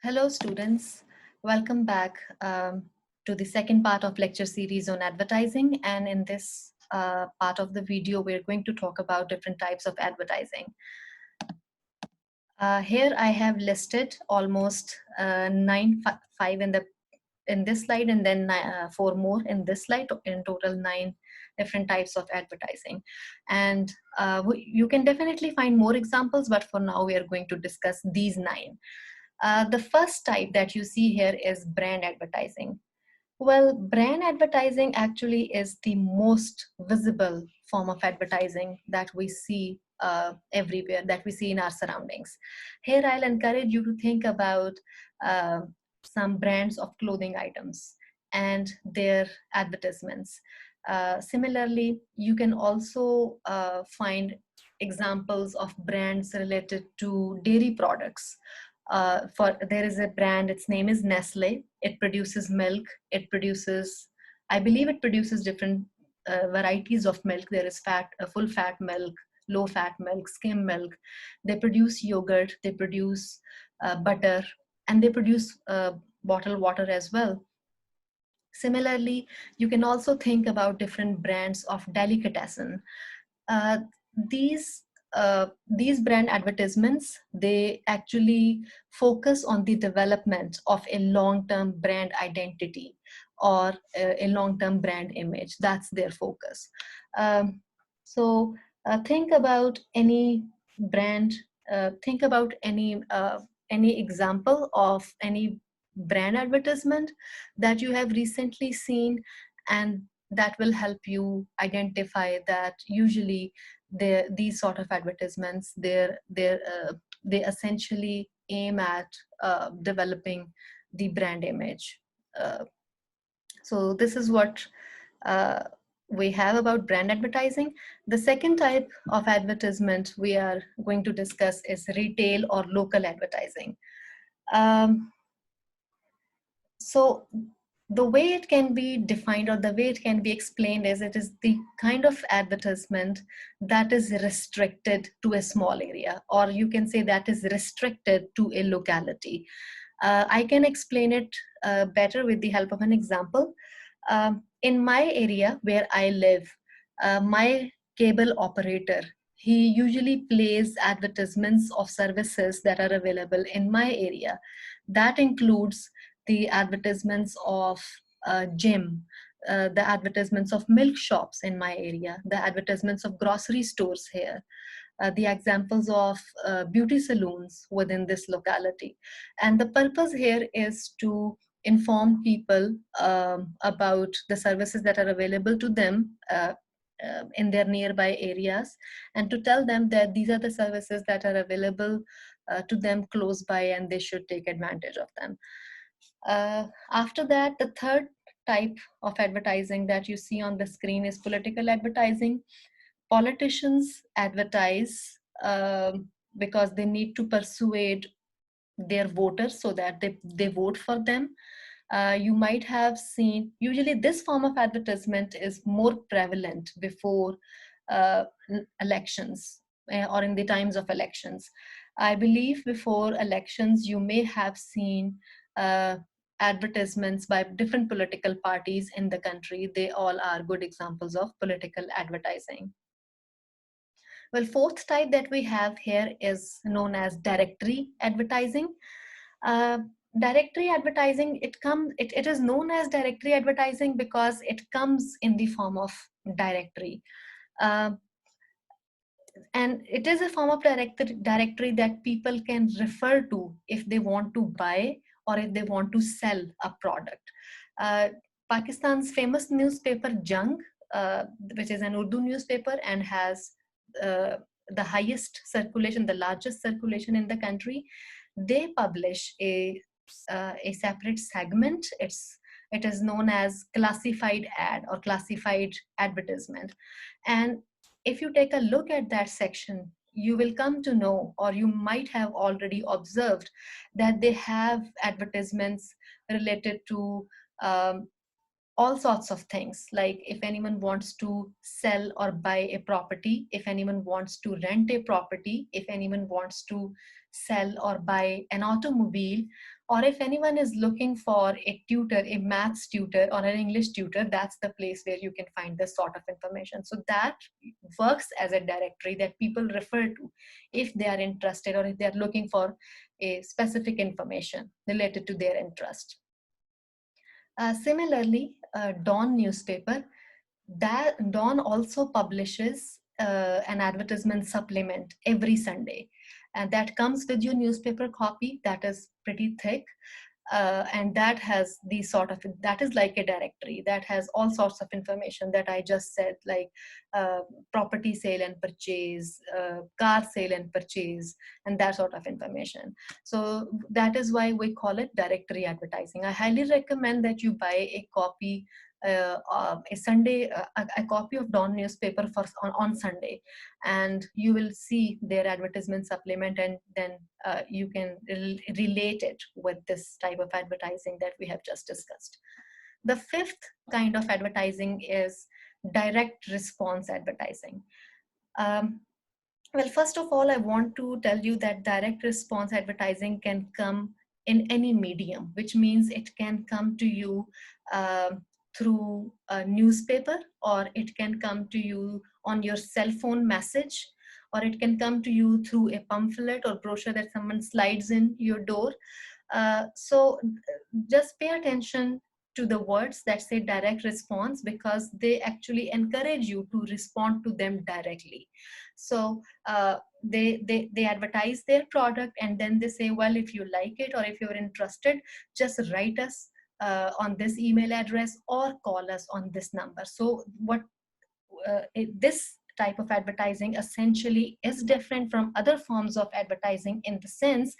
Hello, students. Welcome back to the second part of lecture series on advertising. And in this part of the video, we're going to talk about different types of advertising. Here I have listed almost five in this slide, and then four more in this slide. In total, 9 different types of advertising. And you can definitely find more examples, but for now, we are going to discuss these 9. The first type that you see here is brand advertising. Well, brand advertising actually is the most visible form of advertising that we see everywhere, that we see in our surroundings. Here, I'll encourage you to think about uh, some brands of clothing items and their advertisements. Similarly, you can also find examples of brands related to dairy products. There is a brand, its name is Nestle. It produces milk. I believe it produces different varieties of milk. There is full fat milk, low fat milk, skim milk. They produce yogurt, they produce butter, and they produce bottled water as well. Similarly, you can also think about different brands of delicatessen. Uh, these these brand advertisements, they actually focus on the development of a long-term brand identity or a long-term brand image. That's their focus. So think about any brand. Think about any example of any brand advertisement that you have recently seen, and that will help you identify that usually these sort of advertisements, they essentially aim at developing the brand image. Uh, so this is what uh, we have about brand advertising. The second type of advertisement we are going to discuss is retail or local advertising. So the way it can be defined, or the way it can be explained, is it is the kind of advertisement that is restricted to a small area, or you can say that is restricted to a locality. I can explain it better with the help of an example. In my area where I live, my cable operator, he usually plays advertisements of services that are available in my area. That includes the advertisements of gym, the advertisements of milk shops in my area, the advertisements of grocery stores here, the examples of beauty salons within this locality. And the purpose here is to inform people about the services that are available to them in their nearby areas, and to tell them that these are the services that are available to them close by, and they should take advantage of them. After that, the third type of advertising that you see on the screen is political advertising. Politicians advertise because they need to persuade their voters so that they vote for them. You might have seen, usually this form of advertisement is more prevalent before uh, elections, or in the times of elections. I believe before elections, you may have seen advertisements by different political parties in the country. They all are good examples of political advertising. Well, fourth type that we have here is known as directory advertising. Uh, Directory advertising, it is known as directory advertising because it comes in the form of directory. Uh, and it is a form of directory that people can refer to if they want to buy or if they want to sell a product. Uh, Pakistan's famous newspaper Jung, which is an Urdu newspaper and has uh, the highest circulation, the largest circulation in the country, they publish a separate segment. It is known as classified ad or classified advertisement. And if you take a look at that section, you will come to know, or you might have already observed, that they have advertisements related to all sorts of things. Like if anyone wants to sell or buy a property, if anyone wants to rent a property, if anyone wants to sell or buy an automobile, Or if anyone is looking for a tutor, a maths tutor or an English tutor, that's the place where you can find this sort of information. So that works as a directory that people refer to if they are interested or if they are looking for a specific information related to their interest. Similarly, Dawn newspaper, that Dawn also publishes an advertisement supplement every Sunday, and that comes with your newspaper copy that is pretty thick. And that has these sort of, that is like a directory that has all sorts of information that I just said, like uh, property sale and purchase, car sale and purchase, and that sort of information. So that is why we call it directory advertising. I highly recommend that you buy a copy, a copy of Dawn newspaper for on Sunday, and you will see their advertisement supplement, and then you can relate it with this type of advertising that we have just discussed. The fifth kind of advertising is direct response advertising. Um, well, first of all, I want to tell you that direct response advertising can come in any medium, which means it can come to you through a newspaper, or it can come to you on your cell phone message, or it can come to you through a pamphlet or brochure that someone slides in your door. So just pay attention to the words that say direct response, because they actually encourage you to respond to them directly. So they advertise their product, and then they say, well, if you like it or if you're interested, just write us on this email address or call us on this number. So this type of advertising essentially is different from other forms of advertising in the sense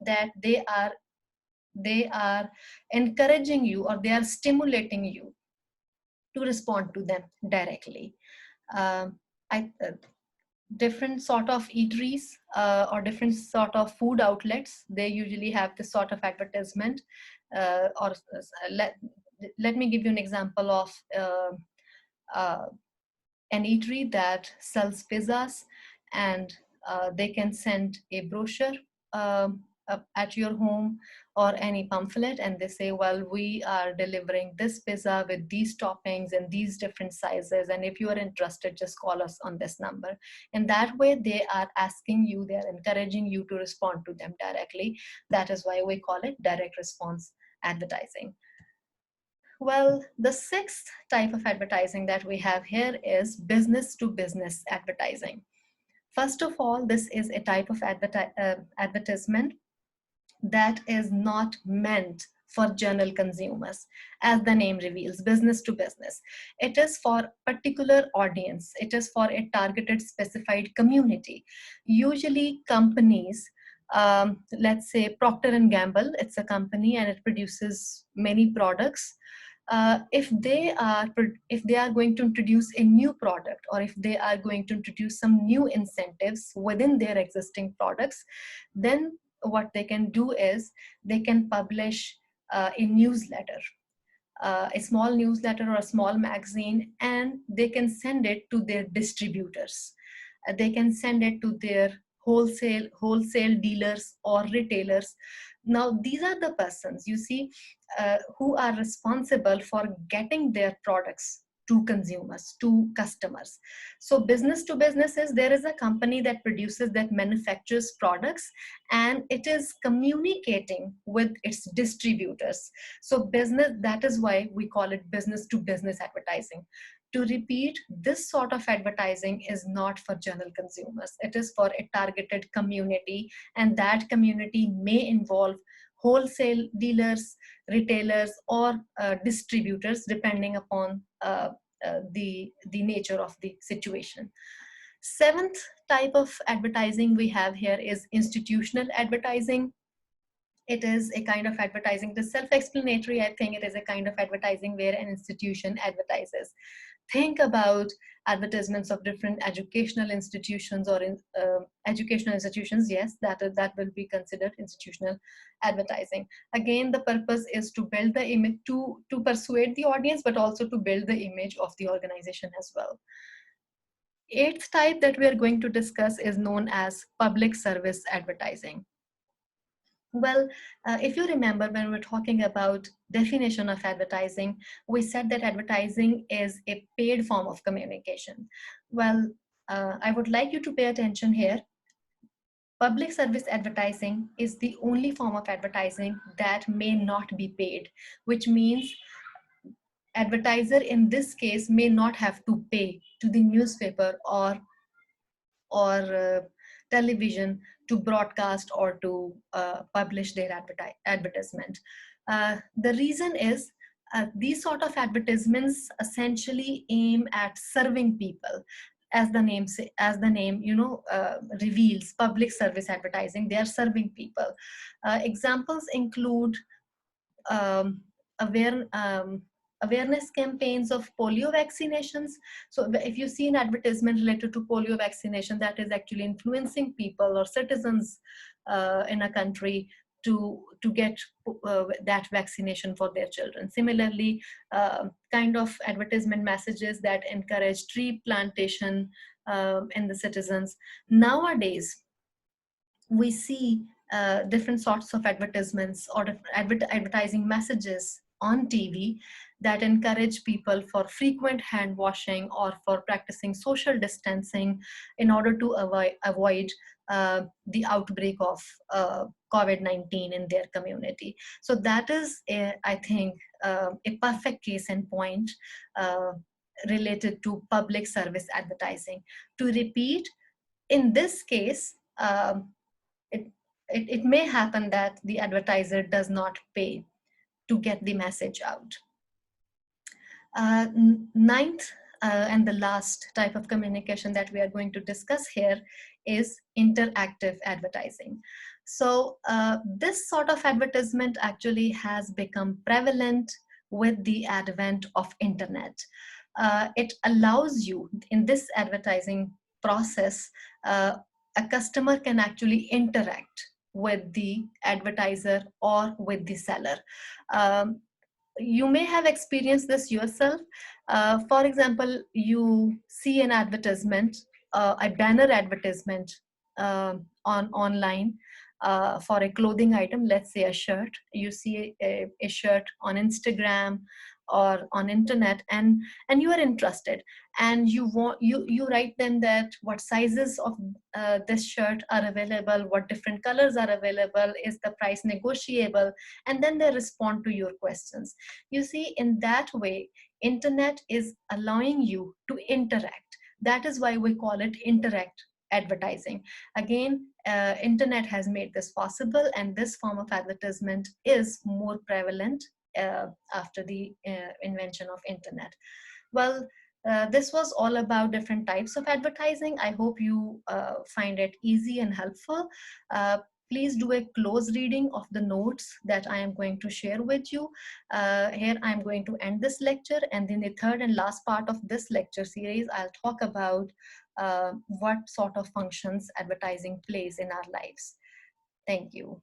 that they are encouraging you, or they are stimulating you to respond to them directly. Um, I, different sort of eateries or different sort of food outlets, they usually have this sort of advertisement. Or let me give you an example of uh, an eatery that sells pizzas, and they can send a brochure at your home, or any pamphlet, and they say, well, we are delivering this pizza with these toppings and these different sizes, and if you are interested, just call us on this number. In that way, they are asking you, they are encouraging you to respond to them directly. That is why we call it direct response advertising. Well, the sixth type of advertising that we have here is business to business advertising. First of all, this is a type of advertisement that is not meant for general consumers. As the name reveals, business to business, it is for particular audience, it is for a targeted specified community. Usually companies, let's say Procter and Gamble, it's a company and it produces many products. If they are going to introduce a new product, or if they are going to introduce some new incentives within their existing products, then what they can do is they can publish a newsletter, a small newsletter or a small magazine, and they can send it to their distributors. They can send it to their wholesale dealers or retailers. Now these are the persons, you see, who are responsible for getting their products to consumers, to customers. So business to business is, there is a company that produces, that manufactures products, and it is communicating with its distributors. So business, that is why we call it business to business advertising. To repeat, this sort of advertising is not for general consumers. It is for a targeted community, and that community may involve wholesale dealers, retailers, or distributors, depending upon the nature of the situation. Seventh type of advertising we have here is institutional advertising. It is a kind of advertising, it is self-explanatory. I think it is a kind of advertising where an institution advertises. Think about advertisements of different educational institutions, or educational institutions. Yes, that will be considered institutional advertising. Again, the purpose is to build the image, to persuade the audience, but also to build the image of the organization as well. Eighth type that we are going to discuss is known as public service advertising. Well, if you remember when we're talking about definition of advertising, we said that advertising is a paid form of communication. Well, I would like you to pay attention here. Public service advertising is the only form of advertising that may not be paid, which means advertiser in this case may not have to pay to the newspaper or television to broadcast or to publish their advertisement. The reason is these sort of advertisements essentially aim at serving people. As the name reveals, public service advertising, they are serving people. Examples include um, aware, awareness campaigns of polio vaccinations. So if you see an advertisement related to polio vaccination, that is actually influencing people or citizens in a country to get that vaccination for their children. Similarly, kind of advertisement messages that encourage tree plantation in the citizens. Nowadays, we see different sorts of advertisements or advertising messages on TV that encourage people for frequent hand washing or for practicing social distancing in order to avoid the outbreak of COVID-19 in their community. So that is, I think, a perfect case in point related to public service advertising. To repeat, in this case, it, it may happen that the advertiser does not pay to get the message out. Ninth and the last type of communication that we are going to discuss here is interactive advertising. So this sort of advertisement actually has become prevalent with the advent of internet. It allows you in this advertising process, a customer can actually interact with the advertiser or with the seller. You may have experienced this yourself. For example, you see an advertisement, a banner advertisement on online for a clothing item, let's say a shirt. You see a shirt on Instagram or on internet, and you are interested, and you write them that what sizes of this shirt are available, what different colors are available, is the price negotiable, and then they respond to your questions. You see, in that way, internet is allowing you to interact. That is why we call it interact advertising. Again, internet has made this possible, and this form of advertisement is more prevalent after the invention of internet. Well, this was all about different types of advertising. I hope you find it easy and helpful. Please do a close reading of the notes that I am going to share with you. Here I'm going to end this lecture, and in the third and last part of this lecture series, I'll talk about what sort of functions advertising plays in our lives. Thank you.